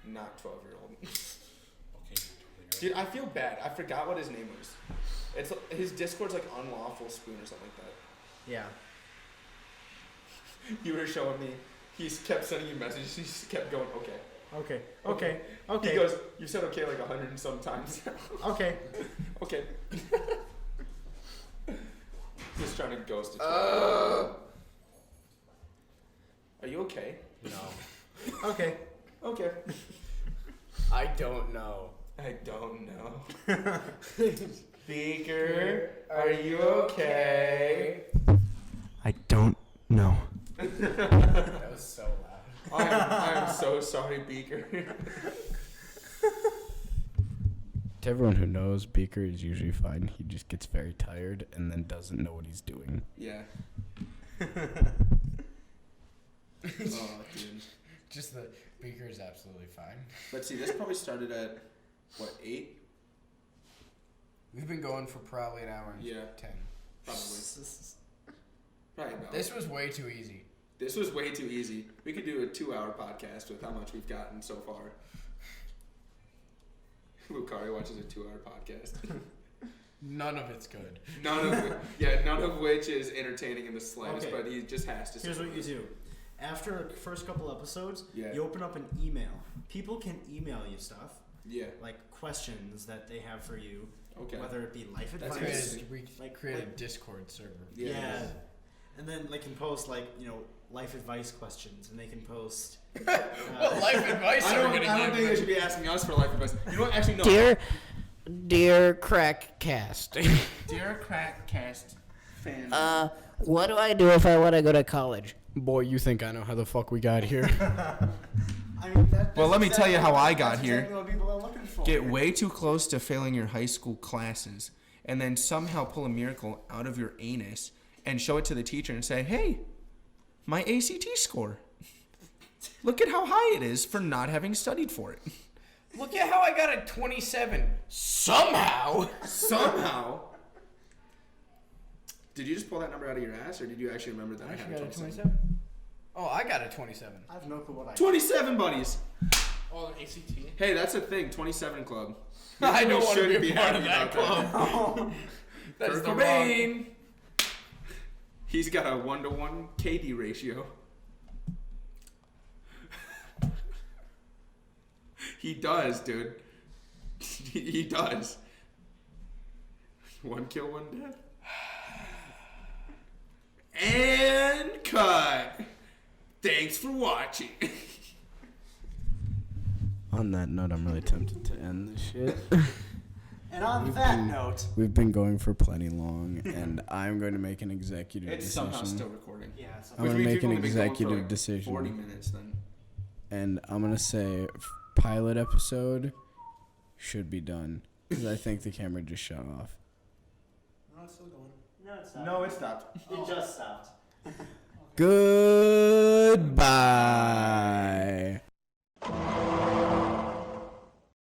not 12-year-old. Okay. Dude, I feel bad. I forgot what his name was. It's his Discord's like Unlawful Spoon or something like that. Yeah. You were showing me. He kept sending you messages. He just kept going, okay. Okay. He goes, you said okay like 100 and some times. Okay. Okay. Just trying to ghost it. Are you okay? No. Okay. Okay. I don't know. I don't know. Beaker, are you okay? I don't know. That was so loud. I am so sorry, Beaker. To everyone who knows, Beaker is usually fine. He just gets very tired and then doesn't know what he's doing. Yeah. Oh, dude. Just the Beaker is absolutely fine. Let's see, this probably started at, what, 8? We've been going for probably an hour and Yeah. 10. Probably. Probably about. This was way too easy. This was way too easy. We could do a 2-hour podcast with how much we've gotten so far. Lucari watches a 2-hour podcast. None of it's good. None of which is entertaining in the slightest, Okay. but he just has to. Here's what you do. After the first couple episodes, Yeah. you open up an email. People can email you stuff, Yeah. like questions that they have for you, Okay. whether it be life That's advice. Create a Discord server. Yeah. And then they can post life advice questions, and they can post. What life advice I are don't, we gonna I don't give think they them? should be asking us for life advice. You know what? Actually, no. Dear Crackcast. Dear Crackcast fan. What do I do if I want to go to college? Boy, you think I know how the fuck we got here? I mean, Well, let me tell you how I got that's here. exactly what people are looking for. Get way too close to failing your high school classes, and then somehow pull a miracle out of your anus and show it to the teacher and say, "Hey, my ACT score. Look at how high it is for not having studied for it." Look at how I got a 27. Somehow. Did you just pull that number out of your ass, or did you actually remember that I had a 27? Oh, I got a 27. I have no clue what I. 27 buddies. Oh, the ACT. Hey, that's a thing. 27 club. I don't We want to shouldn't be a part of happy that about club. That's Kurt the Cobain. He's got a 1-to-1 KD ratio. He does, dude. He does. 1 kill, 1 death. And cut. Thanks for watching. On that note, I'm really tempted to end this shit. And on that note, We've been going for plenty long, and I'm going to make an executive It's decision. somehow still recording. yeah, so I'm going to make an We've been going for, executive like, decision. 40 minutes then. And I'm going to say pilot episode should be done. Because I think the camera just shut off. no, it's still going. No, it's not. No, it stopped. It just stopped. Goodbye.